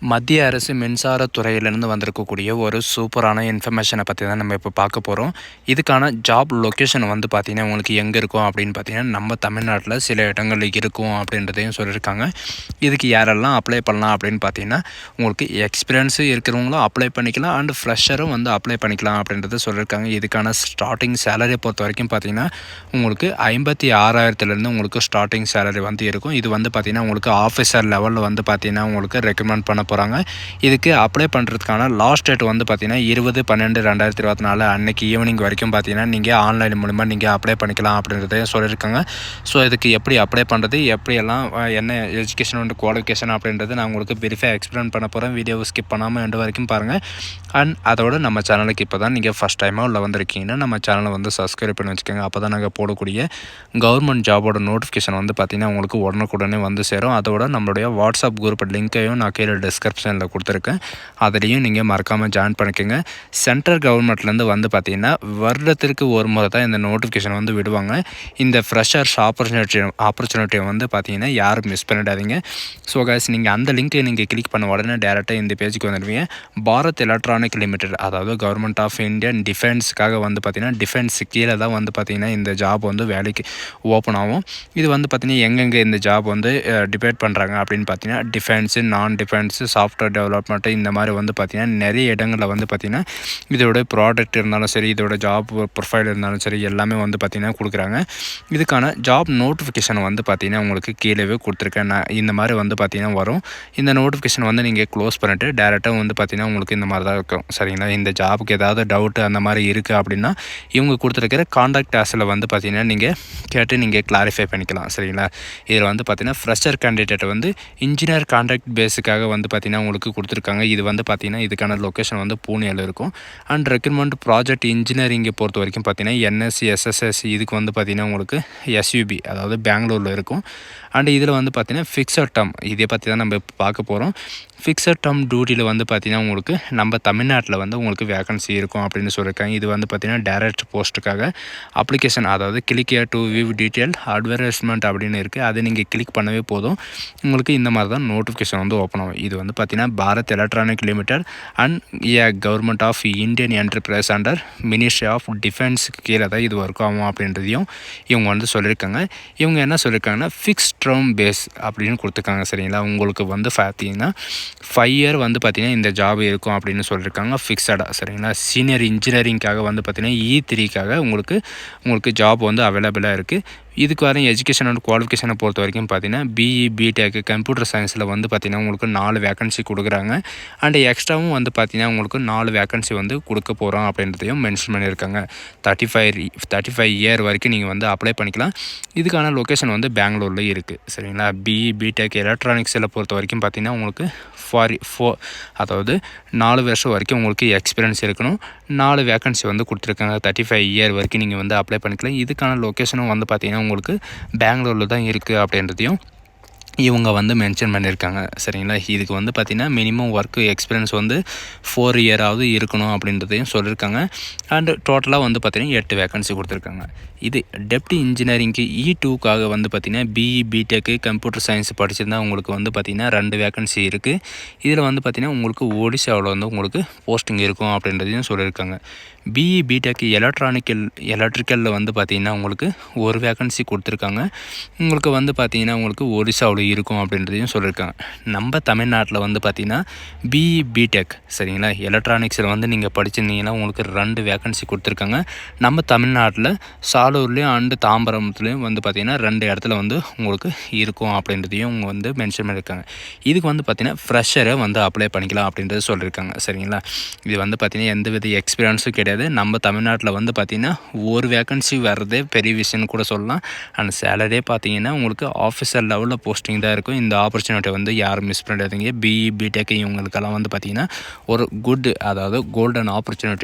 மத்திய அரசு மின்சாரத் துறையிலிருந்து வந்திருக்கக்கூடிய ஒரு சூப்பரான இன்ஃபர்மேஷனை பற்றி தான் நம்ம இப்போ பார்க்க போகிறோம். இதுக்கான ஜாப் லொக்கேஷன் வந்து பார்த்திங்கன்னா உங்களுக்கு எங்கே இருக்கும் அப்படின்னு பார்த்தீங்கன்னா நம்ம தமிழ்நாட்டில் சில இடங்களில் இருக்கும் அப்படின்றதையும் சொல்லியிருக்காங்க. இதுக்கு யாரெல்லாம் அப்ளை பண்ணலாம் அப்படின்னு பார்த்தீங்கன்னா உங்களுக்கு எக்ஸ்பீரியன்ஸு இருக்கிறவங்களும் அப்ளை பண்ணிக்கலாம் அண்ட் ஃப்ரெஷரும் வந்து அப்ளை பண்ணிக்கலாம் அப்படின்றத சொல்லியிருக்காங்க. இதுக்கான ஸ்டார்டிங் சேலரி பொறுத்த வரைக்கும் பார்த்திங்கன்னா உங்களுக்கு 56,000 உங்களுக்கு ஸ்டார்டிங் சேலரி வந்து இருக்கும். இது வந்து பார்த்திங்கன்னா உங்களுக்கு ஆஃபீஸர் லெவலில் வந்து பார்த்திங்கன்னா உங்களுக்கு ரெக்கமெண்ட் பண்ண போகிறாங்க. இதுக்கு அப்ளை பண்ணுறதுக்கான லாஸ்ட் டேட் வந்து பார்த்திங்கன்னா 20/12/2024 அன்றைக்கி ஈவினிங் வரைக்கும் பார்த்திங்கன்னா நீங்கள் ஆன்லைன் மூலிமா நீங்கள் அப்ளை பண்ணிக்கலாம் அப்படின்றதையும் சொல்லியிருக்காங்க. ஸோ இதுக்கு எப்படி அப்ளை பண்ணுறது, எப்படியெல்லாம் என்ன எஜுகேஷன் அண்ட் குவாலிஃபிகேஷன் அப்படின்றது நான் உங்களுக்கு பிரீஃபாக எக்ஸ்பிளைன் பண்ண போகிறேன். வீடியோவை ஸ்கிப் பண்ணாமல் எண்டு வரைக்கும் பாருங்கள். அண்ட் அதோட நம்ம சேனலுக்கு இப்போ தான் நீங்கள் ஃபஸ்ட் டைமாக உள்ள வந்திருக்கீங்கன்னா நம்ம சேனலை வந்து சப்ஸ்கிரைப் பண்ணி வச்சுக்கோங்க. அப்போ தான் நாங்கள் போடக்கூடிய கவர்மெண்ட் ஜாபோட நோட்டிஃபிகேஷன் வந்து பார்த்திங்கன்னா உங்களுக்கு உடனுக்குடனே வந்து சேரும். அதோட நம்மளுடைய வாட்ஸ்அப் குரூப் லிங்க்கையும் நான் கீழே டிஸ்கிரிப்ஷனில் கொடுத்துருக்கேன். அதுலேயும் நீங்கள் மறக்காமல் ஜாயின் பண்ணிக்கோங்க. சென்ட்ரல் கவர்மெண்ட்லேருந்து வந்து பார்த்திங்கன்னா வருடத்திற்கு ஒரு முறை தான் இந்த நோட்டிஃபிகேஷன் வந்து விடுவாங்க. இந்த ஃப்ரெஷர்ஸ் ஆப்பர்ச்சுனிட்டியை வந்து பார்த்திங்கன்னா யாரும் மிஸ் பண்ணிடாதீங்க. ஸோ கைஸ், நீங்கள் அந்த லிங்க்கை நீங்கள் கிளிக் பண்ண உடனே டேரெக்டாக இந்த பேஜுக்கு வந்துடுவீங்க. பாரத் எலக்ட்ரானிக் லிமிடெட், அதாவது கவர்மெண்ட் ஆஃப் இந்தியன் டிஃபென்ஸுக்காக வந்து பார்த்திங்கன்னா டிஃபென்ஸ் கீழே தான் வந்து பார்த்திங்கன்னா இந்த ஜாப் வந்து வேலைக்கு ஓப்பன் ஆகும். இது வந்து பார்த்திங்கன்னா எங்கெங்கே இந்த ஜாப் வந்து டிபேட் பண்ணுறாங்க அப்படின்னு பார்த்தீங்கன்னா டிஃபென்ஸு, நான் டிஃபென்ஸு, சாஃப்ட்வேர் டெவலப்மெண்ட்டு, இந்த மாதிரி வந்து பார்த்திங்கன்னா நிறைய இடங்களில் வந்து பார்த்திங்கன்னா இதோட ப்ராடக்ட் இருந்தாலும் சரி, இதோட ஜாப் ப்ரொஃபைல் இருந்தாலும் சரி, எல்லாமே வந்து பார்த்திங்கன்னா கொடுக்குறாங்க. இதுக்கான ஜாப் நோட்டிஃபிகேஷன் வந்து பார்த்திங்கன்னா உங்களுக்கு கீழே கொடுத்துருக்கேன். நான் இந்த மாதிரி வந்து பார்த்திங்கன்னா வரும். இந்த நோட்டிஃபிகேஷன் வந்து நீங்கள் க்ளோஸ் பண்ணிவிட்டு டேரெக்டாக வந்து பார்த்திங்கன்னா உங்களுக்கு இந்த மாதிரி தான் இருக்கும். சரிங்களா? இந்த ஜாபுக்கு ஏதாவது டவுட்டு அந்த மாதிரி இருக்குது அப்படின்னா இவங்க கொடுத்துருக்கிற காண்டாக்ட் ஆஸில் வந்து பார்த்திங்கன்னா நீங்கள் கேட்டு நீங்கள் கிளாரிஃபை பண்ணிக்கலாம். சரிங்களா? இதில் வந்து பார்த்திங்கன்னா ஃப்ரெஷர் கேண்டிடேட் வந்து இன்ஜினியர் கான்ட்ராக்ட் பேஸுக்காக வந்து பார்த்திங்கன்னா உங்களுக்கு கொடுத்துருக்காங்க. இது வந்து பார்த்திங்கன்னா இதுக்கான லொக்கேஷன் வந்து பூனேயில் இருக்கும். அண்ட் ரெக்ரூட்மெண்ட் ப்ராஜெக்ட் இன்ஜினியரிங்கை பொறுத்த வரைக்கும் பார்த்திங்கன்னா என்எஸ்சி, எஸ்எஸ்எஸ்சி இதுக்கு வந்து பார்த்திங்கன்னா உங்களுக்கு எஸ்யூபி, அதாவது பெங்களூரில் இருக்கும். அண்ட் இதில் வந்து பார்த்திங்கன்னா ஃபிக்ஸட் டேர்ம், இதை பற்றி தான் நம்ம இப்போ பார்க்க போகிறோம். ஃபிக்ஸட் டேர்ம் டியூட்டியில் வந்து பார்த்திங்கன்னா உங்களுக்கு நம்ம தமிழ்நாட்டில் வந்து உங்களுக்கு வேகன்சி இருக்கும் அப்படின்னு சொல்லியிருக்காங்க. இது வந்து பார்த்திங்கன்னா டைரக்ட் போஸ்ட்டுக்காக அப்ளிகேஷன், அதாவது click here to view detail advertisement அப்படின்னு இருக்குது. அதை நீங்கள் கிளிக் பண்ணவே போதும், உங்களுக்கு இந்த மாதிரி தான் நோட்டிஃபிகேஷன் வந்து ஓப்பன் ஆகும். இது வந்து பார்த்திங்கன்னா Bharat electronic limited and government of Indian enterprise under ministry of defence கீழே தான் இது ஒர்க் ஆகும் அப்படின்றதையும் இவங்க வந்து சொல்லியிருக்காங்க. இவங்க என்ன சொல்லியிருக்காங்கன்னா ஃபிக்ஸ்ட் டேர்ம் பேஸ் அப்படின்னு கொடுத்துருக்காங்க. சரிங்களா? உங்களுக்கு வந்து பார்த்தீங்கன்னா 5 இயர் வந்து பார்த்திங்கன்னா இந்த ஜாப் இருக்கும் அப்படின்னு சொல்லியிருக்காங்க ஃபிக்ஸடாக. சரிங்களா? சீனியர் இன்ஜினியரிங்காக வந்து பார்த்திங்கன்னா E3க்காக உங்களுக்கு ஜாப் வந்து அவைலபிளாக இருக்குது. இதுக்கு வர எஜுகேஷன் அண்ட் குவாலிஃபிகேஷனை பொறுத்த வரைக்கும் பார்த்திங்கன்னா பிஇ, பிடெக், கம்ப்யூட்டர் சயின்ஸில் வந்து பார்த்திங்கன்னா உங்களுக்கு 4 வேகன்சி கொடுக்குறாங்க. அண்ட் எக்ஸ்ட்ராவும் வந்து பார்த்திங்கன்னா உங்களுக்கு 4 வேகன்சி வந்து கொடுக்க போகிறோம் அப்படின்றதையும் மென்ஷன் பண்ணியிருக்காங்க. 35 இயர் வரைக்கும் நீங்கள் வந்து அப்ளை பண்ணிக்கலாம். இதுக்கான லொக்கேஷன் வந்து பெங்களூரில் இருக்குது. சரிங்களா? பிஇ, பிடெக், எலக்ட்ரானிக்ஸில் பொறுத்த வரைக்கும் பார்த்திங்கன்னா உங்களுக்கு அதாவது 4 வருஷம் வரைக்கும் உங்களுக்கு எக்ஸ்பீரியன்ஸ் இருக்கணும். 4 வேகன்சி வந்து கொடுத்துருக்காங்க. 35 இயர் வரைக்கும் நீங்கள் வந்து அப்ளை பண்ணிக்கலாம். இதுக்கான லொக்கேஷனும் வந்து பார்த்திங்கன்னா உங்களுக்கு பெங்களூரில் தான் இருக்குது அப்படின்றதையும் இவங்க வந்து மென்ஷன் பண்ணியிருக்காங்க. சரிங்களா? இதுக்கு வந்து பார்த்திங்கன்னா மினிமம் ஒர்க்கு எக்ஸ்பீரியன்ஸ் வந்து 4 இயராவது இருக்கணும் அப்படின்றதையும் சொல்லியிருக்காங்க. அண்டு டோட்டலாக வந்து பார்த்திங்கன்னா 8 வேகன்சி கொடுத்துருக்காங்க. இது டெப்டி இன்ஜினியரிங்க்கு E2க்காக வந்து பார்த்திங்கன்னா பிஇ, பிடெக்கு, கம்ப்யூட்டர் சயின்ஸ் படிச்சிருந்தால் உங்களுக்கு வந்து பார்த்திங்கன்னா 2 வேகன்சி இருக்குது. இதில் வந்து பார்த்திங்கன்னா உங்களுக்கு ஒடிசாவில் வந்து உங்களுக்கு போஸ்டிங் இருக்கும் அப்படின்றதையும் சொல்லியிருக்காங்க. பிஇ, பிடெக், எலக்ட்ரிக்கலில் வந்து பார்த்திங்கன்னா உங்களுக்கு 1 வேகன்சி கொடுத்துருக்காங்க. உங்களுக்கு வந்து பார்த்திங்கன்னா உங்களுக்கு ஒடிசாவில் இருக்கும் அப்படின்றதையும் சொல்லியிருக்காங்க. நம்ம தமிழ்நாட்டில் வந்து பார்த்திங்கன்னா பிஇ, பிடெக், சரிங்களா, எலக்ட்ரானிக்ஸில் வந்து நீங்கள் படிச்சிருந்தீங்கன்னா உங்களுக்கு 2 வேகன்சி கொடுத்துருக்காங்க. நம்ம தமிழ்நாட்டில் சாலூர்லேயும் அண்டு தாம்பரத்துலேயும் வந்து பார்த்திங்கன்னா 2 இடத்துல வந்து உங்களுக்கு இருக்கும் அப்படின்றதையும் அவங்க வந்து மென்ஷன் பண்ணியிருக்காங்க. இதுக்கு வந்து பார்த்திங்கன்னா ஃப்ரெஷரை வந்து அப்ளை பண்ணிக்கலாம் அப்படின்றது சொல்லியிருக்காங்க. சரிங்களா? இது வந்து பார்த்திங்கன்னா எந்தவித எக்ஸ்பீரியன்ஸும் கிடையாது. நம்ம தமிழ்நாட்டில் வந்து பார்த்திங்கன்னா 1 வேகன்சி வர்றதே பெரிய விஷயம்னு கூட சொல்லலாம். அண்ட் சேலரியே பார்த்திங்கன்னா உங்களுக்கு ஆஃபீஸர் லெவலில் போஸ்டிங் தான் இருக்கும். இந்த ஆப்பர்ச்சுனிட்டி வந்து யாரும் மிஸ் பண்ணிடாதீங்க. பிஇ, பிடெக் இவங்களுக்கெல்லாம் வந்து பார்த்திங்கன்னா ஒரு குட், அதாவது கோல்டன்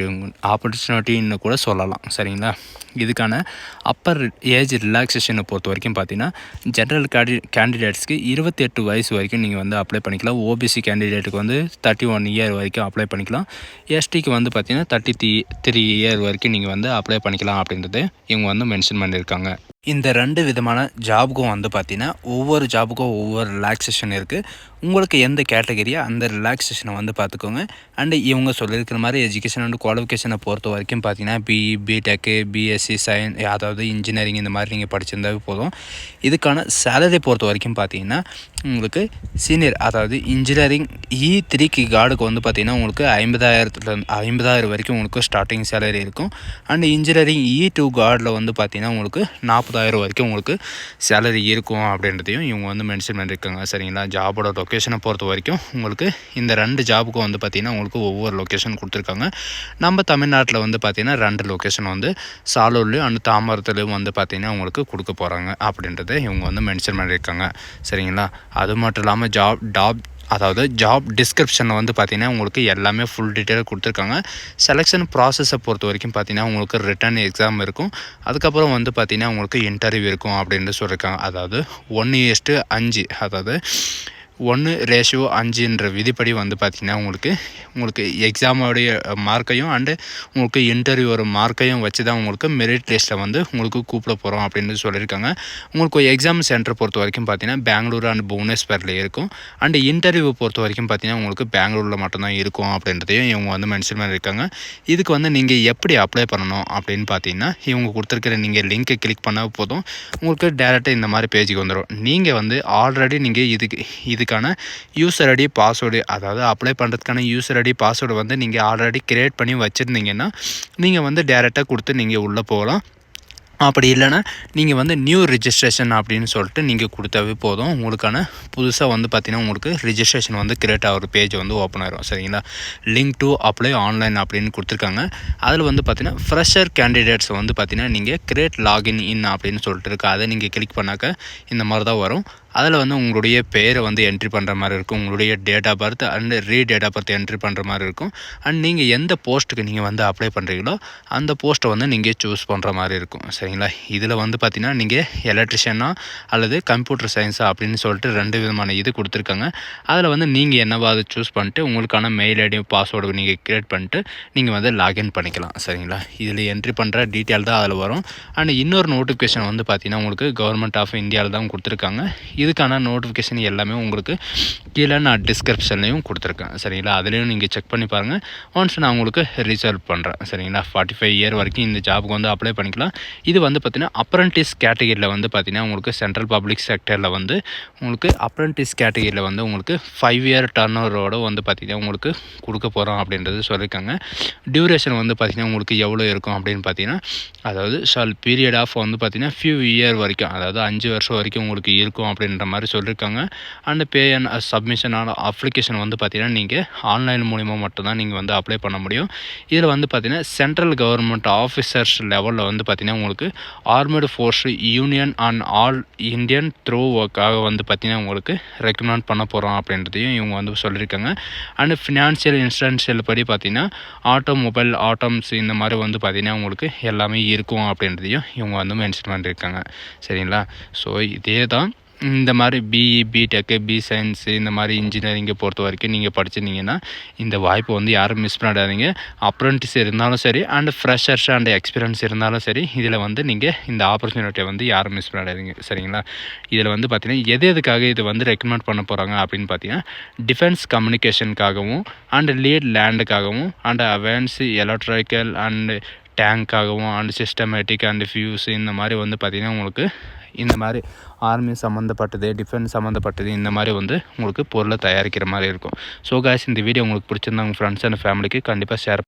ஆப்பர்ச்சுனிட்டின்னு கூட சொல்லலாம். சரிங்களா? இதுக்கான அப்பர் ஏஜ் ரிலாக்ஸேஷனை பொறுத்த வரைக்கும் பார்த்திங்கன்னா ஜென்ரல் கேண்டிடேட்ஸ்க்கு 28 வயசு வரைக்கும் நீங்கள் வந்து அப்ளை பண்ணிக்கலாம். ஓபிசி கேண்டிடேட்டுக்கு வந்து 31 இயர் வரைக்கும் அப்ளை பண்ணிக்கலாம். எஸ்டிக்கு வந்து பார்த்திங்கன்னா 33 இயர் வரைக்கும் நீங்கள் வந்து அப்ளை பண்ணிக்கலாம் அப்படின்றது இவங்க வந்து மென்ஷன் பண்ணியிருக்காங்க. இந்த 2 விதமான ஜாபுக்கும் வந்து பார்த்தீங்கன்னா, ஒவ்வொரு ஜாபுக்கும் ஒவ்வொரு ரிலாக்சேஷன் இருக்குது. உங்களுக்கு எந்த கேட்டகரியோ அந்த ரிலாக்சேஷனை வந்து பார்த்துக்கோங்க. அண்டு இவங்க சொல்லியிருக்கிற மாதிரி எஜுகேஷன் அண்ட் குவாலிஃபிகேஷனை பொறுத்த வரைக்கும் பார்த்தீங்கன்னா, பிஇ, பிடெக்கு, பிஎஸ்சி அதாவது இன்ஜினியரிங் இந்த மாதிரி நீங்கள் படிச்சிருந்தாவே போதும். இதுக்கான சேலரி பொறுத்த வரைக்கும் பார்த்தீங்கன்னா, உங்களுக்கு சீனியர் அதாவது இன்ஜினியரிங் E3க்கு கார்டுக்கு வந்து பார்த்தீங்கன்னா, உங்களுக்கு 50,000 வரைக்கும் உங்களுக்கு ஸ்டார்டிங் சேலரி இருக்கும். அண்ட் இன்ஜினியரிங் E2 கார்டில் வந்து பார்த்தீங்கன்னா, உங்களுக்கு 40,000 வரைக்கும் உங்களுக்கு சேலரி இருக்கும் அப்படின்றதையும் இவங்க வந்து மென்ஷன் பண்ணியிருக்காங்க. சரிங்களா? ஜாபோட லொக்கேஷனை பொறுத்த வரைக்கும் உங்களுக்கு இந்த 2 ஜாபுக்கும் வந்து பார்த்திங்கன்னா உங்களுக்கு ஒவ்வொரு லொக்கேஷன் கொடுத்துருக்காங்க. நம்ம தமிழ்நாட்டில் வந்து பார்த்திங்கன்னா 2 லொக்கேஷன் வந்து சாலூர்லேயும் அண்ட் தாம்பரத்துலேயும் வந்து பார்த்திங்கன்னா உங்களுக்கு கொடுக்க போகிறாங்க அப்படின்றத இவங்க வந்து மென்ஷன் பண்ணியிருக்காங்க. சரிங்களா? அது மட்டும் இல்லாமல் ஜாப் டிஸ்கிரிப்ஷனில் வந்து பார்த்திங்கன்னா உங்களுக்கு எல்லாமே ஃபுல் டீட்டெயில் கொடுத்துருக்காங்க. செலெக்ஷன் ப்ராசஸை பொறுத்த வரைக்கும் பார்த்திங்கன்னா உங்களுக்கு ரிட்டன் எக்ஸாம் இருக்கும். அதுக்கப்புறம் வந்து பார்த்திங்கன்னா உங்களுக்கு இன்டர்வியூ இருக்கும் அப்படின்னு சொல்லியிருக்காங்க. அதாவது 1:5 அதாவது 1:5ன்ற விதிப்படி வந்து பார்த்திங்கன்னா உங்களுக்கு எக்ஸாமோடைய மார்க்கையும் அண்டு உங்களுக்கு இன்டர்வியூ ஒரு மார்க்கையும் வச்சு தான் உங்களுக்கு மெரிட் லிஸ்ட்டில் வந்து உங்களுக்கு கூப்பிட போகிறோம் அப்படின்னு சொல்லியிருக்காங்க. உங்களுக்கு எக்ஸாம் சென்டர் பொறுத்த வரைக்கும் பார்த்திங்கன்னா பெங்களூரு அண்ட் புவனேஸ்வரில் இருக்கும். அண்டு இன்டர்வியூ பொறுத்த வரைக்கும் பார்த்திங்கன்னா உங்களுக்கு பெங்களூரில் மட்டும்தான் இருக்கும் அப்படின்றதையும் இவங்க வந்து மென்ஷன் பண்ணியிருக்காங்க. இதுக்கு வந்து நீங்கள் எப்படி அப்ளை பண்ணணும் அப்படின்னு பார்த்தீங்கன்னா, இவங்க கொடுத்துருக்கிற நீங்கள் லிங்க்கை கிளிக் பண்ணால் போதும் உங்களுக்கு டேரெக்டாக இந்த மாதிரி பேஜுக்கு வந்துடும். நீங்கள் வந்து ஆல்ரெடி நீங்கள் இதுக்கான யூசர் ஐடி பாஸ்வேர்டு அதாவது அப்ளை பண்ணுறதுக்கான யூசர் ஐடி பாஸ்வேர்டு வந்து நீங்கள் ஆல்ரெடி கிரியேட் பண்ணி வச்சுருந்தீங்கன்னா நீங்கள் வந்து டேரெக்டாக கொடுத்து நீங்கள் உள்ளே போகலாம். அப்படி இல்லைன்னா நீங்கள் வந்து நியூ ரிஜிஸ்ட்ரேஷன் அப்படின்னு சொல்லிட்டு நீங்கள் கொடுத்தாவே போதும். உங்களுக்கான புதுசாக வந்து பார்த்திங்கன்னா உங்களுக்கு ரிஜிஸ்ட்ரேஷன் வந்து கிரியேட் ஆகிற பேஜ் வந்து ஓப்பன் ஆகிரும். சரிங்களா? லிங்க் டு அப்ளை ஆன்லைன் அப்படின்னு கொடுத்துருக்காங்க. அதில் வந்து பார்த்திங்கன்னா ஃப்ரெஷர் கேண்டிடேட்ஸ் வந்து பார்த்திங்கன்னா நீங்கள் கிரியேட் லாகின் இன் அப்படின்னு சொல்லிட்டு இருக்குது. அதை நீங்கள் கிளிக் பண்ணாக்க இந்த மாதிரி தான் வரும். அதில் வந்து உங்களுடைய பேரை வந்து என்ட்ரி பண்ணுற மாதிரி இருக்கும். உங்களுடைய date of birth and date of birth entry பண்ணுற மாதிரி இருக்கும். அண்ட் நீங்கள் எந்த போஸ்ட்டுக்கு நீங்கள் வந்து அப்ளை பண்ணுறீங்களோ அந்த போஸ்ட்டை வந்து நீங்கள் சூஸ் பண்ணுற மாதிரி இருக்கும். சரிங்களா? இதில் வந்து பார்த்திங்கன்னா நீங்கள் எலக்ட்ரிஷியனா அல்லது கம்ப்யூட்டர் சயின்ஸா அப்படின்னு சொல்லிட்டு 2 விதமான இது கொடுத்துருக்காங்க. அதில் வந்து நீங்கள் என்னவோ அதை சூஸ் பண்ணிட்டு உங்களுக்கான மெயில் ஐடி பாஸ்வேர்டு நீங்கள் க்ரியேட் பண்ணிட்டு நீங்கள் வந்து லாகின் பண்ணிக்கலாம். சரிங்களா? இதில் என்ட்ரி பண்ணுற டீட்டெயில் தான் அதில் வரும். அண்ட் இன்னொரு நோட்டிஃபிகேஷன் வந்து பார்த்திங்கன்னா உங்களுக்கு கவர்மெண்ட் ஆஃப் இந்தியாவில் தான் கொடுத்துருக்காங்க. இதுக்கான நோட்டிஃபிகேஷன் எல்லாமே உங்களுக்கு கீழே நான் டிஸ்கிரிப்ஷன்லையும் கொடுத்துருக்கேன். சரிங்களா? அதுலேயும் நீங்கள் செக் பண்ணி பாருங்கள். ஒன்ஸ் நான் உங்களுக்கு ரிசர்வ் பண்ணுறேன். சரிங்களா? 45 இயர் வரைக்கும் இந்த ஜாபுக்கு வந்து அப்ளை பண்ணிக்கலாம். இது வந்து பார்த்திங்கன்னா அப்ரண்டிஸ் கேட்டகிரியில் வந்து பார்த்திங்கன்னா உங்களுக்கு சென்ட்ரல் பப்ளிக் செக்டரில் வந்து உங்களுக்கு அப்ரண்டிஸ் கேட்டகிரியில் வந்து உங்களுக்கு 5 இயர் டர்னோவரோடு வந்து பார்த்திங்கன்னா உங்களுக்கு கொடுக்க போகிறோம் அப்படின்றது சொல்லியிருக்காங்க. டியூரேஷன் வந்து பார்த்திங்கன்னா உங்களுக்கு எவ்வளோ இருக்கும் அப்படின்னு பார்த்தீங்கன்னா, அதாவது பீரியட் ஆஃப் வந்து பார்த்திங்கன்னா ஃபியூ இயர் வரைக்கும் அதாவது 5 வருஷம் வரைக்கும் உங்களுக்கு இருக்கும் அப்படின்ற மாதிரி சொல்லியிருக்காங்க. அண்ட் பே அண்ட் சப்மிஷனான அப்ளிகேஷன் வந்து பார்த்திங்கன்னா நீங்கள் ஆன்லைன் மூலிமா மட்டும்தான் நீங்கள் வந்து அப்ளை பண்ண முடியும். இதில் வந்து பார்த்திங்கன்னா சென்ட்ரல் கவர்மெண்ட் ஆஃபீஸர்ஸ் லெவலில் வந்து பார்த்திங்கன்னா உங்களுக்கு armed force union and all Indian through ஒர்க்காக வந்து பார்த்திங்கன்னா உங்களுக்கு ரெக்கமெண்ட் பண்ண போகிறோம் அப்படின்றதையும் இவங்க வந்து சொல்லியிருக்காங்க. அண்ட் ஃபினான்ஷியல் இன்சூரன்ஷியல் படி பார்த்திங்கன்னா ஆட்டோமொபைல் ஆட்டோம்ஸ் இந்த மாதிரி வந்து பார்த்திங்கன்னா உங்களுக்கு எல்லாமே இருக்கும் அப்படின்றதையும் இவங்க வந்து மென்ஷன் பண்ணியிருக்காங்க. சரிங்களா? ஸோ இதே தான் இந்த மாதிரி பிஇ, பிடெக்கு, சயின்ஸு இந்த மாதிரி இன்ஜினியரிங்கை பொறுத்த வரைக்கும் நீங்கள் படிச்சிருந்தீங்கன்னா இந்த வாய்ப்பை வந்து யாரும் மிஸ் பண்ணிடாதீங்க. அப்ரண்டிஸ் இருந்தாலும் சரி அண்ட் ஃப்ரெஷர்ஸ் அண்ட் எக்ஸ்பீரியன்ஸ் இருந்தாலும் சரி இதில் வந்து நீங்கள் இந்த ஆப்பர்ச்சுனிட்டியை வந்து யாரும் மிஸ் பண்ணிடாதீங்க. சரிங்களா? இதில் வந்து பார்த்திங்கன்னா எதுக்காக இது வந்து ரெக்கமெண்ட் பண்ண போகிறாங்க அப்படின்னு பார்த்தீங்கன்னா டிஃபென்ஸ் கம்யூனிகேஷனுக்காகவும் அண்ட் லீட் லேண்டுக்காகவும் அண்ட் அவேன்ஸ் எலக்ட்ரிக்கல் அண்ட் டேங்க்காகவும் அண்ட் சிஸ்டமேட்டிக் அண்ட் ஃபியூஸ் இந்த மாதிரி வந்து பார்த்திங்கன்னா உங்களுக்கு இந்த மாதிரி ஆர்மி சம்மந்தப்பட்டது டிஃபென்ஸ் சம்மந்தப்பட்டது இந்த மாதிரி வந்து உங்களுக்கு பொருளை தயாரிக்கிற மாதிரி இருக்கும். ஸோ காய்ஸ் இந்த வீடியோ உங்களுக்கு பிடிச்சிருந்தா உங்கள் ஃப்ரெண்ட்ஸ் அண்ட் ஃபேமிலிக்கு கண்டிப்பாக ஷேர்